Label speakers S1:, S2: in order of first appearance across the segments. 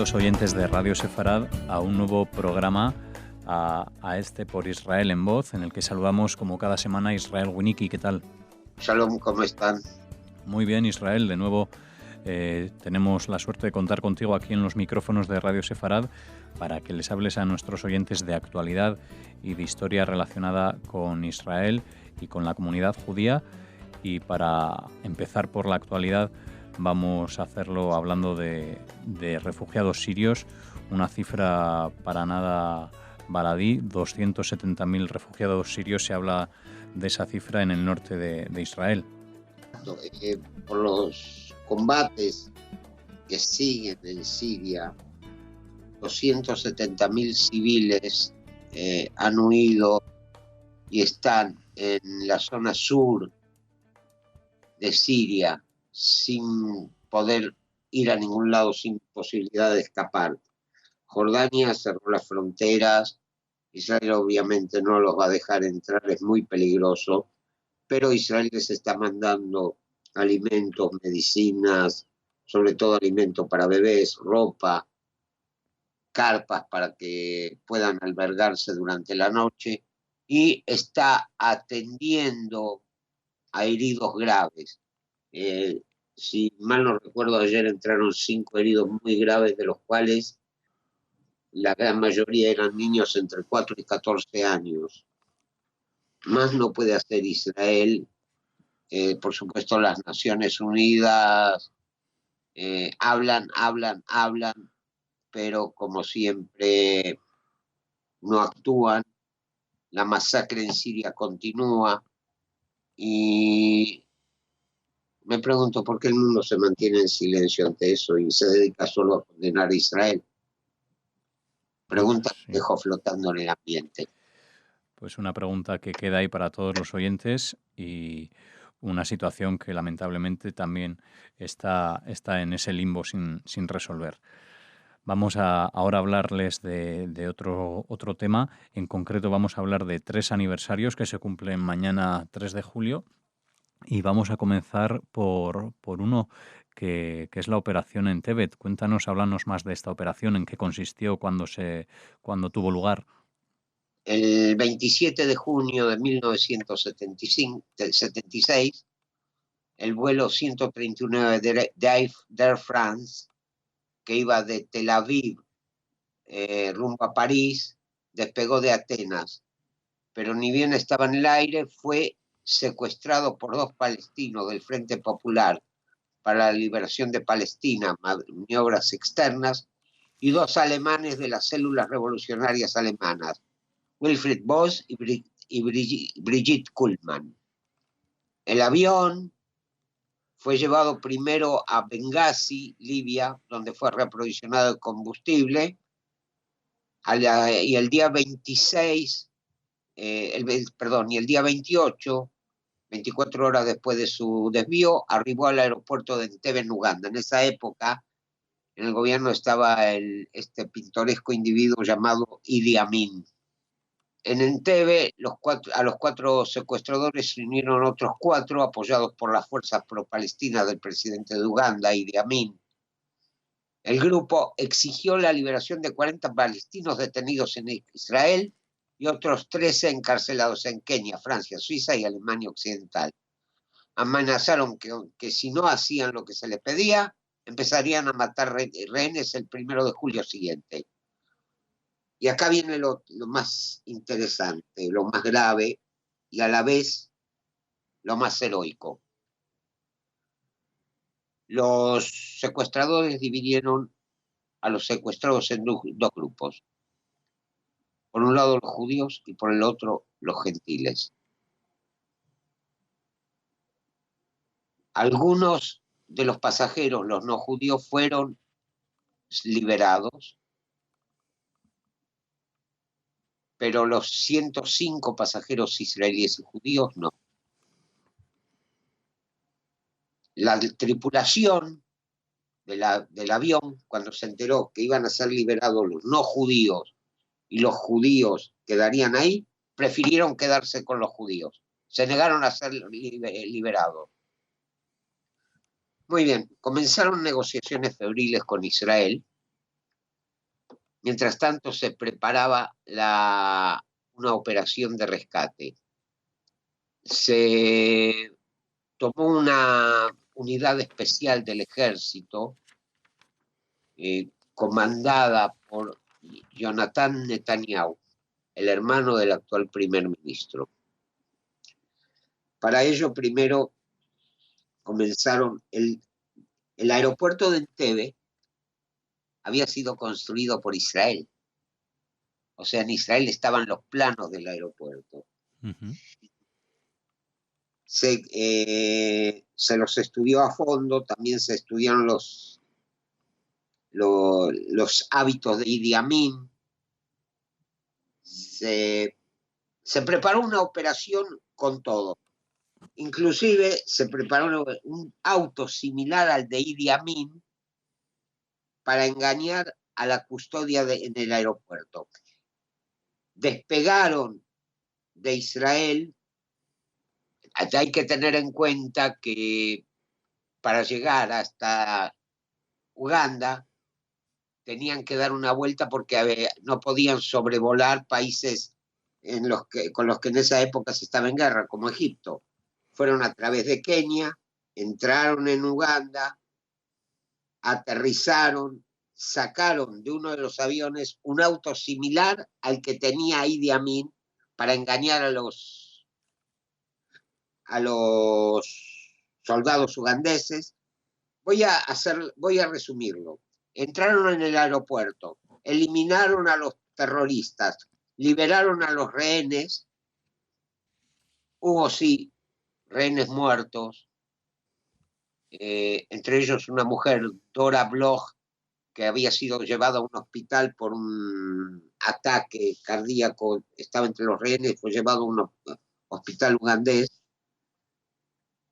S1: Bienvenidos oyentes de Radio Sefarad a un nuevo programa, a este Por Israel en Voz, en el que saludamos como cada semana a Israel Winnicki. ¿Qué tal?
S2: Shalom, ¿cómo están?
S1: Muy bien, Israel. De nuevo tenemos la suerte de contar contigo aquí en los micrófonos de Radio Sefarad para que les hables a nuestros oyentes de actualidad y de historia relacionada con Israel y con la comunidad judía. Y para empezar por la actualidad, vamos a hacerlo hablando de refugiados sirios, una cifra para nada baladí, 270.000 refugiados sirios. Se habla de esa cifra en el norte de Israel.
S2: Por los combates que siguen en Siria, 270.000 civiles han huido y están en la zona sur de Siria sin poder ir a ningún lado, sin posibilidad de escapar. Jordania cerró las fronteras, Israel obviamente no los va a dejar entrar, es muy peligroso, pero Israel les está mandando alimentos, medicinas, sobre todo alimentos para bebés, ropa, carpas para que puedan albergarse durante la noche, y está atendiendo a heridos graves. Si mal no recuerdo, ayer entraron 5 heridos muy graves, de los cuales la gran mayoría eran niños entre 4 y 14 años. Más no puede hacer Israel. Por supuesto, las Naciones Unidas hablan, pero como siempre no actúan. La masacre en Siria continúa y me pregunto por qué el mundo se mantiene en silencio ante eso y se dedica solo a condenar a Israel. Pregunta que dejo flotando en el ambiente.
S1: Pues una pregunta que queda ahí para todos los oyentes y una situación que lamentablemente también está en ese limbo sin resolver. Vamos ahora a hablarles de otro tema. En concreto vamos a hablar de 3 aniversarios que se cumplen mañana 3 de julio. Y vamos a comenzar por uno que es la operación Entebbe. Cuéntanos, háblanos más de esta operación, en qué consistió, cuándo tuvo lugar.
S2: El 27 de junio de 1976, el vuelo 139 de Air France, que iba de Tel Aviv rumbo a París, despegó de Atenas, pero ni bien estaba en el aire, fue secuestrado por 2 palestinos del Frente Popular para la Liberación de Palestina, maniobras externas, y 2 alemanes de las células revolucionarias alemanas, Wilfried Boss y Brigitte Kuhlmann. El avión fue llevado primero a Benghazi, Libia, donde fue reaprovisionado de combustible, y el día 26, y el día 28, 24 horas después de su desvío, arribó al aeropuerto de Entebbe, en Uganda. En esa época, en el gobierno estaba este pintoresco individuo llamado Idi Amin. En Entebbe, a los 4 secuestradores se unieron otros 4, apoyados por las fuerzas pro-palestinas del presidente de Uganda, Idi Amin. El grupo exigió la liberación de 40 palestinos detenidos en Israel y otros 13 encarcelados en Kenia, Francia, Suiza y Alemania Occidental. Amenazaron que si no hacían lo que se les pedía, empezarían a matar rehenes el 1 de julio siguiente. Y acá viene lo más interesante, lo más grave y a la vez lo más heroico. Los secuestradores dividieron a los secuestrados en 2 grupos. Por un lado los judíos y por el otro los gentiles. Algunos de los pasajeros, los no judíos, fueron liberados, pero los 105 pasajeros israelíes y judíos no. La tripulación del avión, cuando se enteró que iban a ser liberados los no judíos y los judíos quedarían ahí, prefirieron quedarse con los judíos. Se negaron a ser liberados. Muy bien, comenzaron negociaciones febriles con Israel Mientras tanto se preparaba una operación de rescate. Se tomó una unidad especial del ejército comandada por Jonathan Netanyahu, el hermano del actual primer ministro. Para ello, primero comenzaron el aeropuerto de Entebbe había sido construido por Israel. O sea, en Israel estaban los planos del aeropuerto.
S1: Uh-huh.
S2: Se los estudió a fondo, también se estudiaron los hábitos de Idi Amin. Se preparó una operación con todo. Inclusive se preparó un auto similar al de Idi Amin para engañar a la custodia en el aeropuerto. Despegaron de Israel. Hay que tener en cuenta que para llegar hasta Uganda tenían que dar una vuelta porque no podían sobrevolar países con los que en esa época se estaba en guerra, como Egipto. Fueron a través de Kenia, entraron en Uganda, aterrizaron, sacaron de uno de los aviones un auto similar al que tenía Idi Amin para engañar a los soldados ugandeses. Voy a resumirlo. Entraron en el aeropuerto, eliminaron a los terroristas, liberaron a los rehenes. Hubo, sí, rehenes muertos, entre ellos una mujer, Dora Bloch, que había sido llevada a un hospital por un ataque cardíaco, estaba entre los rehenes, fue llevado a un hospital ugandés,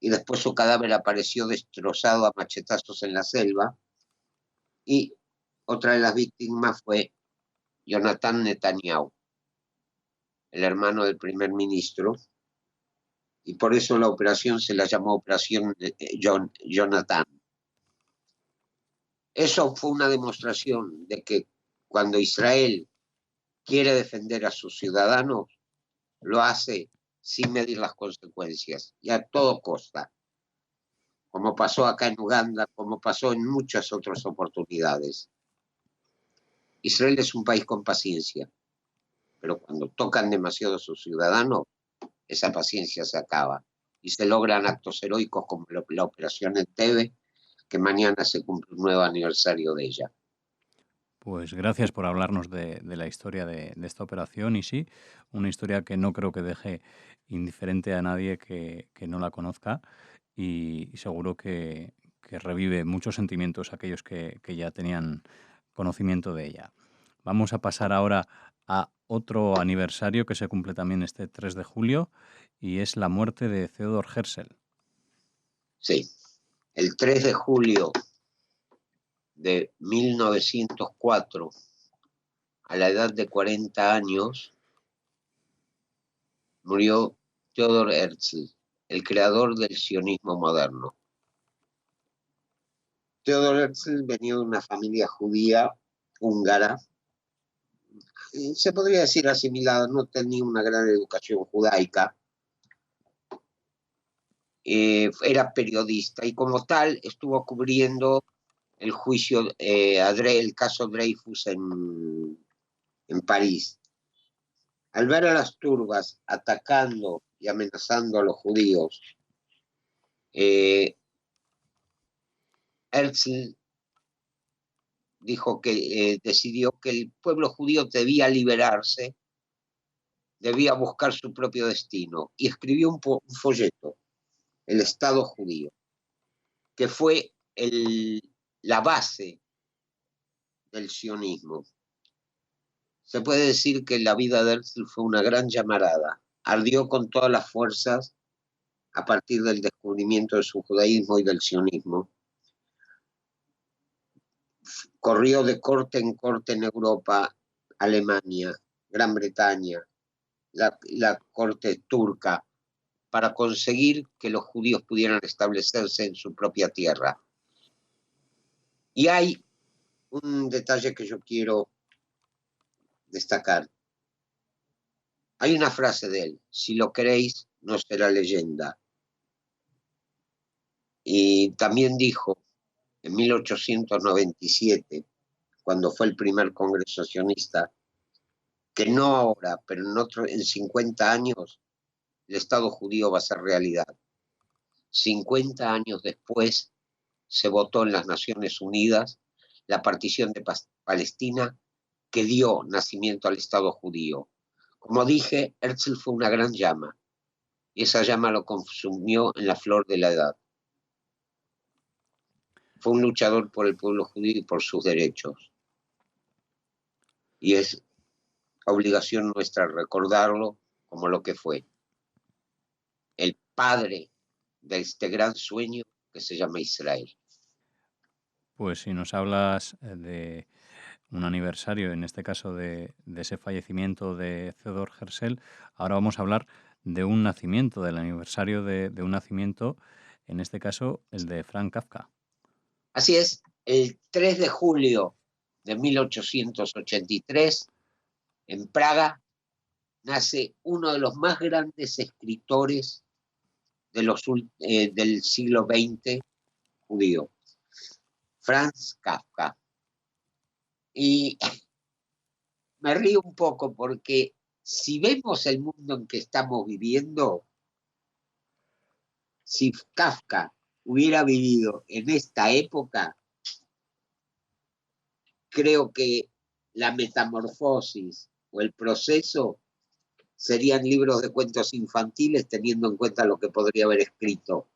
S2: y después su cadáver apareció destrozado a machetazos en la selva. Y otra de las víctimas fue Jonathan Netanyahu, el hermano del primer ministro, y por eso la operación se la llamó Operación Jonathan. Eso fue una demostración de que cuando Israel quiere defender a sus ciudadanos, lo hace sin medir las consecuencias y a todo costa, como pasó acá en Uganda, como pasó en muchas otras oportunidades. Israel es un país con paciencia, pero cuando tocan demasiado a sus ciudadanos, esa paciencia se acaba y se logran actos heroicos como la operación Entebbe, que mañana se cumple un nuevo aniversario de ella.
S1: Pues gracias por hablarnos de la historia de esta operación, y sí, una historia que no creo que deje indiferente a nadie que no la conozca, y seguro que revive muchos sentimientos aquellos que ya tenían conocimiento de ella. Vamos a pasar ahora a otro aniversario que se cumple también este 3 de julio, y es la muerte de Theodor Herzl.
S2: Sí, el 3 de julio de 1904, a la edad de 40 años, murió Theodor Herzl, el creador del sionismo moderno. Theodor Herzl venía de una familia judía húngara, se podría decir asimilada, no tenía una gran educación judaica, era periodista y como tal estuvo cubriendo el juicio, el caso Dreyfus en París. Al ver a las turbas atacando y amenazando a los judíos, Herzl dijo que decidió que el pueblo judío debía liberarse, debía buscar su propio destino, y escribió un folleto, El Estado Judío, que fue la base del sionismo. Se puede decir que la vida de Herzl fue una gran llamarada. Ardió con todas las fuerzas a partir del descubrimiento de su judaísmo y del sionismo. Corrió de corte en corte en Europa, Alemania, Gran Bretaña, la corte turca, para conseguir que los judíos pudieran establecerse en su propia tierra. Y hay un detalle que yo quiero destacar. Hay una frase de él: si lo queréis, no será leyenda. Y también dijo, en 1897, cuando fue el primer congreso sionista, que no ahora, pero en 50 años, el Estado judío va a ser realidad. 50 años después se votó en las Naciones Unidas la partición de Palestina, que dio nacimiento al Estado judío. Como dije, Herzl fue una gran llama, y esa llama lo consumió en la flor de la edad. Fue un luchador por el pueblo judío y por sus derechos. Y es obligación nuestra recordarlo como lo que fue. El padre de este gran sueño que se llama Israel.
S1: Pues si nos hablas de un aniversario, en este caso de ese fallecimiento de Theodor Herzl, ahora vamos a hablar de un nacimiento, del aniversario de un nacimiento, en este caso el de Franz Kafka.
S2: Así es, el 3 de julio de 1883, en Praga, nace uno de los más grandes escritores del siglo XX judío, Franz Kafka. Y me río un poco porque si vemos el mundo en que estamos viviendo, si Kafka hubiera vivido en esta época, creo que la metamorfosis o el proceso serían libros de cuentos infantiles, teniendo en cuenta lo que podría haber escrito,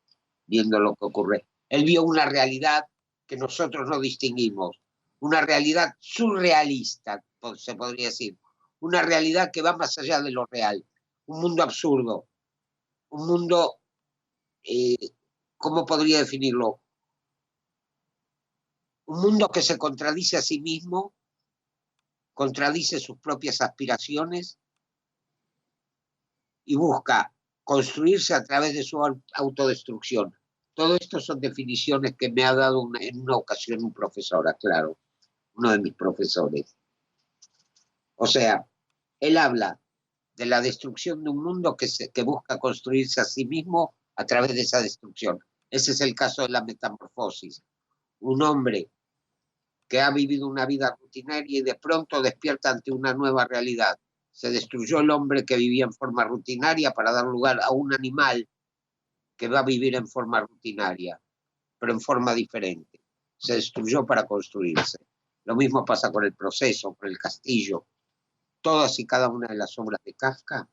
S2: viendo lo que ocurre. Él vio una realidad que nosotros no distinguimos, una realidad surrealista, se podría decir, una realidad que va más allá de lo real, un mundo absurdo, un mundo, ¿cómo podría definirlo? Un mundo que se contradice a sí mismo, contradice sus propias aspiraciones y busca construirse a través de su autodestrucción. Todo esto son definiciones que me ha dado en una ocasión un profesor, claro, uno de mis profesores. O sea, él habla de la destrucción de un mundo que busca construirse a sí mismo a través de esa destrucción. Ese es el caso de la metamorfosis. Un hombre que ha vivido una vida rutinaria y de pronto despierta ante una nueva realidad. Se destruyó el hombre que vivía en forma rutinaria para dar lugar a un animal que va a vivir en forma rutinaria, pero en forma diferente. Se destruyó para construirse. Lo mismo pasa con el proceso, con el castillo. Todas y cada una de las obras de Kafka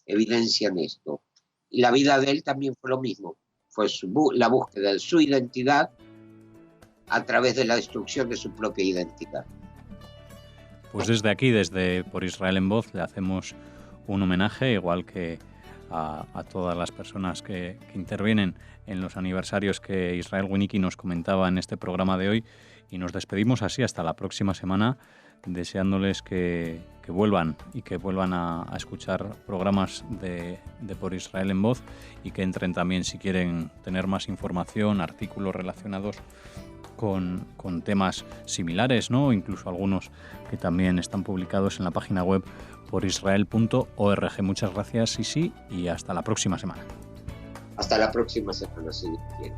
S2: evidencian esto. Y la vida de él también fue lo mismo. Fue la búsqueda de su identidad a través de la destrucción de su propia identidad.
S1: Pues desde aquí, desde Por Israel en Voz, le hacemos un homenaje, igual que a todas las personas que intervienen en los aniversarios que Israel Winicki nos comentaba en este programa de hoy, y nos despedimos así hasta la próxima semana, deseándoles que vuelvan y que vuelvan a escuchar programas de Por Israel en Voz, y que entren también, si quieren tener más información, artículos relacionados con temas similares, ¿no? Incluso algunos que también están publicados en la página web porisrael.org. Muchas gracias, Sisi, y hasta la próxima semana.
S2: Hasta la próxima semana, si Dios quiere.